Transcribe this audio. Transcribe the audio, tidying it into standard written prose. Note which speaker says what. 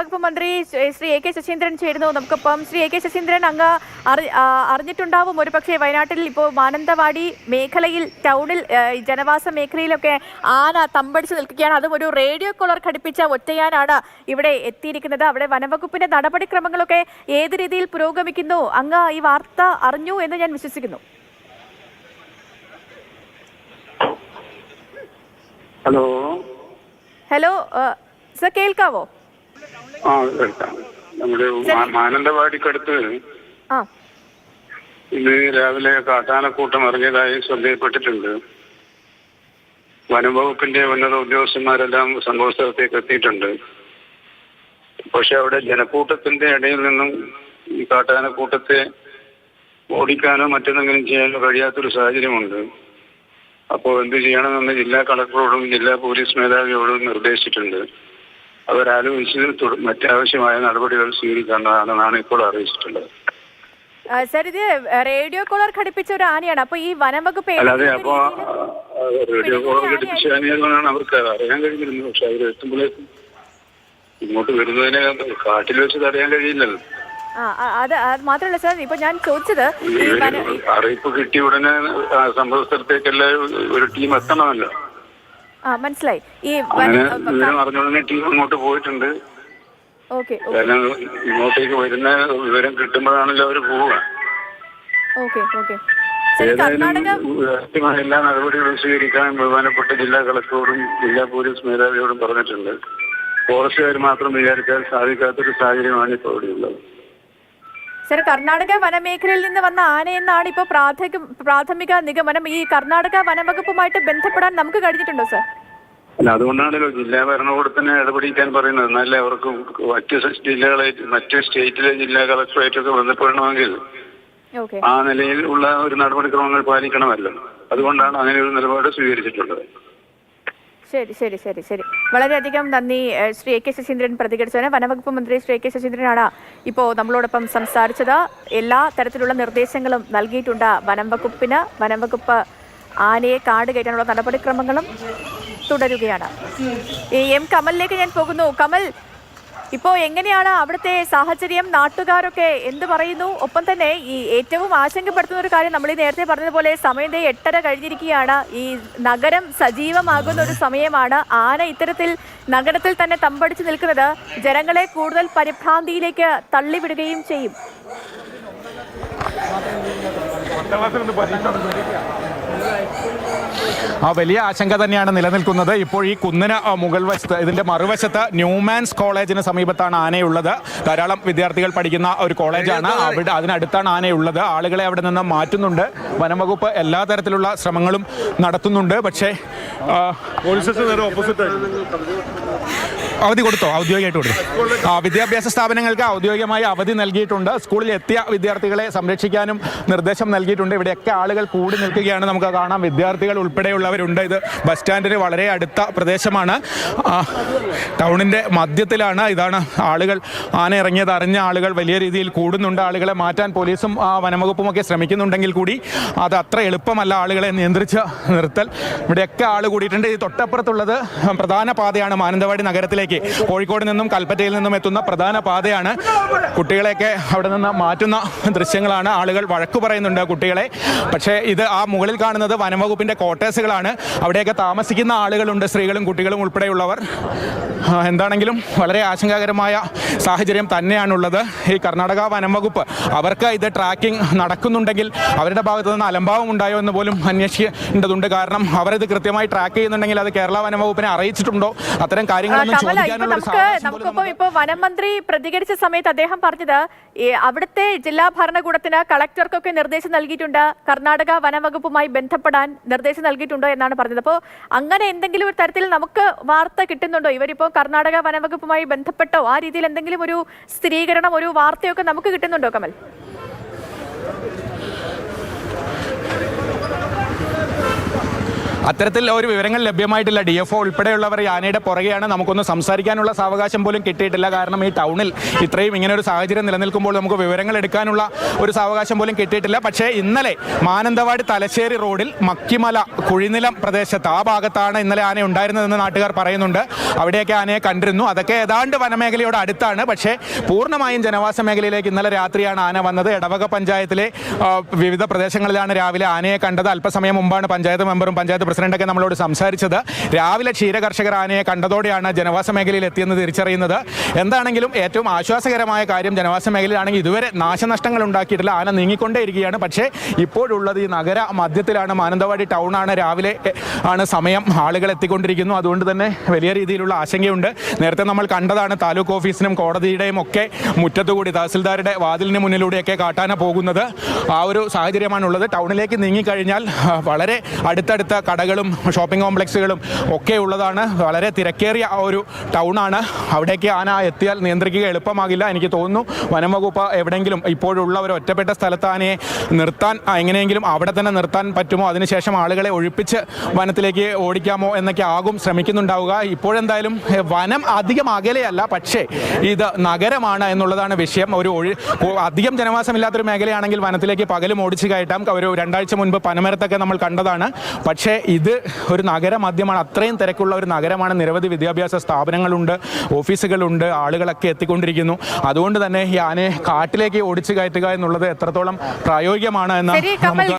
Speaker 1: വനംവകുപ്പ് മന്ത്രി Shri A K Saseendran ചേരുന്നു നമുക്കൊപ്പം. ശ്രീ എ കെ ശശീന്ദ്രൻ, അങ്ങ് അറിഞ്ഞിട്ടുണ്ടാവും ഒരുപക്ഷെ വയനാട്ടിൽ ഇപ്പോൾ മാനന്തവാടി മേഖലയിൽ ടൗണിൽ ജനവാസ മേഖലയിലൊക്കെ ആന തമ്പടിച്ച് നിൽക്കുകയാണ്. അതും ഒരു റേഡിയോ കോളർ ഘടിപ്പിച്ച ഒറ്റയാനാണ് ഇവിടെ എത്തിയിരിക്കുന്നത്. അവിടെ വനംവകുപ്പിന്റെ നടപടിക്രമങ്ങളൊക്കെ ഏത് രീതിയിൽ പുരോഗമിക്കുന്നു? അങ്ങ് ഈ വാർത്ത അറിഞ്ഞു എന്ന് ഞാൻ വിശ്വസിക്കുന്നു.
Speaker 2: ഹലോ
Speaker 1: ഹലോ സർ, കേൾക്കാവോ?
Speaker 2: കേൾക്കാം. നമ്മുടെ മാനന്തവാടിക്കടുത്ത് ഇന്ന് രാവിലെ കാട്ടാനക്കൂട്ടം ഇറങ്ങിയതായി ശ്രദ്ധയിൽപ്പെട്ടിട്ടുണ്ട്. വനം വകുപ്പിന്റെ ഉന്നത ഉദ്യോഗസ്ഥന്മാരെല്ലാം സംഭവ സ്ഥലത്തേക്ക് എത്തിയിട്ടുണ്ട്. പക്ഷെ അവിടെ ജനക്കൂട്ടത്തിന്റെ ഇടയിൽ നിന്നും ഈ കാട്ടാനക്കൂട്ടത്തെ ഓടിക്കാനോ മറ്റെന്തെങ്കിലും ചെയ്യാനോ കഴിയാത്തൊരു സാഹചര്യമുണ്ട്. അപ്പോൾ എന്ത് ചെയ്യണമെന്ന് ജില്ലാ കളക്ടറോടും ജില്ലാ പോലീസ് മേധാവിയോടും നിർദ്ദേശിച്ചിട്ടുണ്ട്. അവരാലോചിച്ച് മറ്റാവശ്യമായ നടപടികൾ സ്വീകരിക്കാനാണെന്നാണ് ഇപ്പോൾ അറിയിച്ചിട്ടുള്ളത്.
Speaker 1: സർ, ഇത് റേഡിയോ കോളർ ഘടിപ്പിച്ച ഒരു ആനയാണ്. അപ്പൊ ഈ വനംവകുപ്പ്
Speaker 2: അല്ലാതെ അപ്പോ റേഡിയോ കോളർ ഘടിപ്പിച്ച ആനയാണെന്നാണ് അവർക്ക് അറിയാൻ കഴിഞ്ഞിരുന്നത്. പക്ഷെ അവർ എത്തുമ്പോഴേക്കും ഇങ്ങോട്ട് വരുന്നതിനെ കാട്ടിൽ വെച്ച് തടയാൻ കഴിയില്ലല്ലോ.
Speaker 1: അത് മാത്രമല്ല സർ, ഇപ്പൊ ഞാൻ ചോദിച്ചത്
Speaker 2: അറിയിപ്പ് കിട്ടിയ ഉടനെ സംഭവ സ്ഥലത്തേക്കല്ല ഒരു ടീം എത്തണമല്ലോ.
Speaker 1: മനസ്സിലായി. ഈ
Speaker 2: വിവരം അറിഞ്ഞ ഉടനെ ടീം അങ്ങോട്ട് പോയിട്ടുണ്ട്. ഇങ്ങോട്ടേക്ക് വരുന്ന വിവരം കിട്ടുമ്പോഴാണല്ലോ അവര് പോവുക. എല്ലാ നടപടികളും സ്വീകരിക്കാൻ ബഹുമാനപ്പെട്ട ജില്ലാ കളക്ടറോടും ജില്ലാ പോലീസ് മേധാവിയോടും പറഞ്ഞിട്ടുണ്ട്. ഫോറസ്റ്റുകാർ മാത്രം വിചാരിച്ചാൽ സാധിക്കാത്തൊരു സാഹചര്യമാണ് ഇപ്പോൾ ഇവിടെയുള്ളത്.
Speaker 1: സർ, കർണാടക വനമേഖലയിൽ നിന്ന് വന്ന ആനയെന്നാണ് ഇപ്പോൾ പ്രാഥമിക നിഗമനം. ഈ കർണാടക വനംവകുപ്പുമായിട്ട് ബന്ധപ്പെടാൻ നമുക്ക് കഴിഞ്ഞിട്ടുണ്ടോ സർ?
Speaker 2: അല്ല, അതുകൊണ്ടാണല്ലോ ജില്ലാ ഭരണകൂടത്തിനെ ഇടപെടിക്കാൻ പറയുന്നത്. എന്നാലേ അവർക്ക് മറ്റ് സ്റ്റേറ്റിലെ ജില്ലാ കളക്ടറേറ്റൊക്കെ ബന്ധപ്പെടണമെങ്കിൽ ആ നിലയിൽ ഉള്ള ഒരു നടപടിക്രമങ്ങൾ പാലിക്കണമല്ലോ. അതുകൊണ്ടാണ് അങ്ങനെ ഒരു നിലപാട് സ്വീകരിച്ചിട്ടുള്ളത്.
Speaker 1: ശരി ശരി ശരി ശരി വളരെയധികം നന്ദി ശ്രീ എ കെ ശശീന്ദ്രൻ പ്രതികരിച്ചതിന്. വനംവകുപ്പ് മന്ത്രി ശ്രീ എ കെ ശശീന്ദ്രനാണ് ഇപ്പോൾ നമ്മളോടൊപ്പം സംസാരിച്ചത്. എല്ലാ തരത്തിലുള്ള നിർദ്ദേശങ്ങളും നൽകിയിട്ടുണ്ട് വനംവകുപ്പിന്. വനംവകുപ്പ് ആനയെ കാട് കയറ്റാനുള്ള നടപടിക്രമങ്ങളും തുടരുകയാണ്. എം കമലിലേക്ക് ഞാൻ പോകുന്നു. കമൽ, ഇപ്പോൾ എങ്ങനെയാണ് അവിടുത്തെ സാഹചര്യം? നാട്ടുകാരൊക്കെ എന്ത് പറയുന്നു? ഒപ്പം തന്നെ ഈ ഏറ്റവും ആശങ്കപ്പെടുത്തുന്ന ഒരു കാര്യം, നമ്മൾ ഈ നേരത്തെ പറഞ്ഞതുപോലെ സമയം 8:30 കഴിഞ്ഞിരിക്കുകയാണ്. ഈ നഗരം സജീവമാകുന്ന ഒരു സമയമാണ്. ആന ഇത്തരത്തിൽ നഗരത്തിൽ തന്നെ തമ്പടിച്ച് നിൽക്കുന്നത് ജനങ്ങളെ കൂടുതൽ പരിഭ്രാന്തിയിലേക്ക് തള്ളിവിടുകയും ചെയ്യും.
Speaker 3: വലിയ ആശങ്ക തന്നെയാണ് നിലനിൽക്കുന്നത്. ഇപ്പോൾ ഈ കുന്നിന് മുകൾ വശത്ത്, ഇതിൻ്റെ മറുവശത്ത് ന്യൂമാൻസ് കോളേജിന് സമീപത്താണ് ആനയുള്ളത്. ധാരാളം വിദ്യാർത്ഥികൾ പഠിക്കുന്ന ഒരു കോളേജാണ്. അവിടെ അതിനടുത്താണ് ആനയുള്ളത്. ആളുകളെ അവിടെ നിന്ന് മാറ്റുന്നുണ്ട്. വനംവകുപ്പ് എല്ലാ തരത്തിലുള്ള ശ്രമങ്ങളും നടത്തുന്നുണ്ട്. പക്ഷേ അവധി കൊടുത്തോ? ഔദ്യോഗികമായിട്ട് കൊടുത്തു. വിദ്യാഭ്യാസ സ്ഥാപനങ്ങൾക്ക് ഔദ്യോഗികമായി അവധി നൽകിയിട്ടുണ്ട്. സ്കൂളിൽ എത്തിയ വിദ്യാർത്ഥികളെ സംരക്ഷിക്കാനും നിർദ്ദേശം നൽകിയിട്ടുണ്ട്. ഇവിടെയൊക്കെ ആളുകൾ കൂടി നിൽക്കുകയാണ്. നമുക്ക് കാണാം, വിദ്യാർത്ഥികൾ ഉൾപ്പെടെയുള്ളവരുണ്ട്. ഇത് ബസ് സ്റ്റാൻഡിന് വളരെ അടുത്ത പ്രദേശമാണ്. ടൗണിൻ്റെ മധ്യത്തിലാണ്. ഇതാണ് ആളുകൾ, ആന ഇറങ്ങിയത് അറിഞ്ഞ ആളുകൾ വലിയ രീതിയിൽ കൂടുന്നുണ്ട്. ആളുകളെ മാറ്റാൻ പോലീസും വനംവകുപ്പുമൊക്കെ ശ്രമിക്കുന്നുണ്ടെങ്കിൽ കൂടി അത് അത്ര എളുപ്പമല്ല ആളുകളെ നിയന്ത്രിച്ച് നിർത്തൽ. ഇവിടെയൊക്കെ ആൾ കൂടിയിട്ടുണ്ട്. ഈ തൊട്ടപ്പുറത്തുള്ളത് പ്രധാന പാതയാണ്. മാനന്തവാടി നഗരത്തിലേക്ക് കോഴിക്കോട് നിന്നും കൽപ്പറ്റയിൽ നിന്നും എത്തുന്ന പ്രധാന പാതയാണ്. കുട്ടികളെയൊക്കെ അവിടെ നിന്ന് മാറ്റുന്ന ദൃശ്യങ്ങളാണ്. ആളുകൾ വഴക്കു പറയുന്നുണ്ട് കുട്ടികളെ. പക്ഷേ ഇത് ആ മുകളിൽ കാണുന്നത് വനംവകുപ്പിൻ്റെ ക്വാർട്ടേഴ്സുകളാണ്. അവിടെയൊക്കെ താമസിക്കുന്ന ആളുകളുണ്ട്, സ്ത്രീകളും കുട്ടികളും ഉൾപ്പെടെയുള്ളവർ. എന്താണെങ്കിലും വളരെ ആശങ്കാകരമായ സാഹചര്യം തന്നെയാണുള്ളത്. ഈ കർണാടക വനംവകുപ്പ് അവർക്ക് ഇത് ട്രാക്കിംഗ് നടക്കുന്നുണ്ടെങ്കിൽ അവരുടെ ഭാഗത്തു നിന്ന് അലംഭാവം ഉണ്ടായോ എന്ന് പോലും അന്വേഷിക്കേണ്ടതുണ്ട്. കാരണം അവരിത് കൃത്യമായി ട്രാക്ക് ചെയ്യുന്നുണ്ടെങ്കിൽ അത് കേരള വനംവകുപ്പിനെ അറിയിച്ചിട്ടുണ്ടോ? അത്തരം കാര്യങ്ങളൊന്നും
Speaker 1: നമുക്കൊപ്പം ഇപ്പോൾ വനം മന്ത്രി പ്രതികരിച്ച സമയത്ത് അദ്ദേഹം പറഞ്ഞത് അവിടുത്തെ ജില്ലാ ഭരണകൂടത്തിന് കളക്ടർക്കൊക്കെ നിർദ്ദേശം നൽകിയിട്ടുണ്ട്, കർണാടക വനംവകുപ്പുമായി ബന്ധപ്പെടാൻ നിർദ്ദേശം നൽകിയിട്ടുണ്ടോ എന്നാണ് പറഞ്ഞത്. അപ്പോൾ അങ്ങനെ എന്തെങ്കിലും ഒരു തരത്തിൽ നമുക്ക് വാർത്ത കിട്ടുന്നുണ്ടോ? ഇവരിപ്പോൾ കർണാടക വനംവകുപ്പുമായി ബന്ധപ്പെട്ടോ ആ രീതിയിൽ എന്തെങ്കിലും ഒരു സ്ഥിരീകരണം, ഒരു വാർത്തയൊക്കെ നമുക്ക് കിട്ടുന്നുണ്ടോ കമൽ?
Speaker 3: അത്തരത്തിൽ ഒരു വിവരങ്ങൾ ലഭ്യമായിട്ടില്ല. DFO ഉൾപ്പെടെയുള്ളവർ ഈ ആനയുടെ പുറകെയാണ്. നമുക്കൊന്ന് സംസാരിക്കാനുള്ള സാവകാശം പോലും കിട്ടിയിട്ടില്ല. കാരണം ഈ ടൗണിൽ ഇത്രയും ഇങ്ങനെ ഒരു സാഹചര്യം നിലനിൽക്കുമ്പോൾ നമുക്ക് വിവരങ്ങൾ എടുക്കാനുള്ള ഒരു സാവകാശം പോലും കിട്ടിയിട്ടില്ല. പക്ഷേ ഇന്നലെ മാനന്തവാടി തലശ്ശേരി റോഡിൽ മക്കിമല കുഴിനിലം പ്രദേശത്ത് ആ ഭാഗത്താണ് ഇന്നലെ ആന ഉണ്ടായിരുന്നതെന്ന് നാട്ടുകാർ പറയുന്നുണ്ട്. അവിടെയൊക്കെ ആനയെ കണ്ടിരുന്നു. അതൊക്കെ ഏതാണ്ട് വനമേഖലയോട് അടുത്താണ്. പക്ഷേ പൂർണ്ണമായും ജനവാസ മേഖലയിലേക്ക് ഇന്നലെ രാത്രിയാണ് ആന വന്നത്. എടവക പഞ്ചായത്തിലെ വിവിധ പ്രദേശങ്ങളിലാണ് രാവിലെ ആനയെ കണ്ടത്. അല്പസമയം മുമ്പാണ് പഞ്ചായത്ത് മെമ്പറും പഞ്ചായത്ത് പ്രസിഡന്റൊക്കെ നമ്മളോട് സംസാരിച്ചത്. രാവിലെ ക്ഷീരകർഷകർ ആനയെ കണ്ടതോടെയാണ് ജനവാസ മേഖലയിൽ എത്തിയെന്ന് തിരിച്ചറിയുന്നത്. എന്താണെങ്കിലും ഏറ്റവും ആശ്വാസകരമായ കാര്യം ജനവാസ മേഖലയിലാണെങ്കിൽ ഇതുവരെ നാശനഷ്ടങ്ങൾ ഉണ്ടാക്കിയിട്ടില്ല. ആന നീങ്ങിക്കൊണ്ടേയിരിക്കുകയാണ്. പക്ഷേ ഇപ്പോഴുള്ളത് ഈ നഗര മധ്യത്തിലാണ്. മാനന്തവാടി ടൗണാണ്. രാവിലെ ആണ് സമയം. ആളുകൾ എത്തിക്കൊണ്ടിരിക്കുന്നു. അതുകൊണ്ട് തന്നെ വലിയ രീതിയിലുള്ള ആശങ്കയുണ്ട്. നേരത്തെ നമ്മൾ കണ്ടതാണ് താലൂക്ക് ഓഫീസിനും കോടതിയുടെയും ഒക്കെ മുറ്റത്തുകൂടി തഹസിൽദാരുടെ വാതിലിന് മുന്നിലൂടെയൊക്കെ കാട്ടാന പോകുന്നത്. ആ ഒരു സാഹചര്യമാണുള്ളത്. ടൗണിലേക്ക് നീങ്ങിക്കഴിഞ്ഞാൽ വളരെ അടുത്തടുത്ത കടകളും ഷോപ്പിംഗ് കോംപ്ലക്സുകളും ഒക്കെ ഉള്ളതാണ്. വളരെ തിരക്കേറിയ ഒരു ടൗണാണ്. അവിടേക്ക് ആന എത്തിയാൽ നിയന്ത്രിക്കുക എളുപ്പമാകില്ല. എനിക്ക് തോന്നുന്നു വനം വകുപ്പ് എവിടെയെങ്കിലും ഇപ്പോഴുള്ള ഒരു ഒറ്റപ്പെട്ട സ്ഥലത്ത് ആനയെ നിർത്താൻ എങ്ങനെയെങ്കിലും അവിടെ തന്നെ നിർത്താൻ പറ്റുമോ, അതിനുശേഷം ആളുകളെ ഒഴിപ്പിച്ച് വനത്തിലേക്ക് ഓടിക്കാമോ എന്നൊക്കെ ആകും ശ്രമിക്കുന്നുണ്ടാവുക. ഇപ്പോഴെന്തായാലും വനം അധികം അകലെയല്ല, പക്ഷേ ഇത് നഗരമാണ് എന്നുള്ളതാണ് വിഷയം. അധികം ജനവാസമില്ലാത്തൊരു മേഖലയാണെങ്കിൽ വനത്തിലേക്ക് പകലും ഓടിച്ചു കയറ്റാം. ഒരു 2 ആഴ്ച മുൻപ് പനമരത്തൊക്കെ നമ്മൾ കണ്ടതാണ്. പക്ഷേ ഇത് ഒരു നഗരമധ്യമാണ്. അത്രയും തിരക്കുള്ള ഒരു നഗരമാണ്. നിരവധി വിദ്യാഭ്യാസ സ്ഥാപനങ്ങളുണ്ട്, ഓഫീസുകളുണ്ട്, ആളുകളൊക്കെ എത്തിക്കൊണ്ടിരിക്കുന്നു. അതുകൊണ്ട് തന്നെ ഈ ആനയെ കാട്ടിലേക്ക് ഓടിച്ചു കയറ്റുക എന്നുള്ളത് എത്രത്തോളം പ്രായോഗികമാണ് എന്ന് നമുക്ക്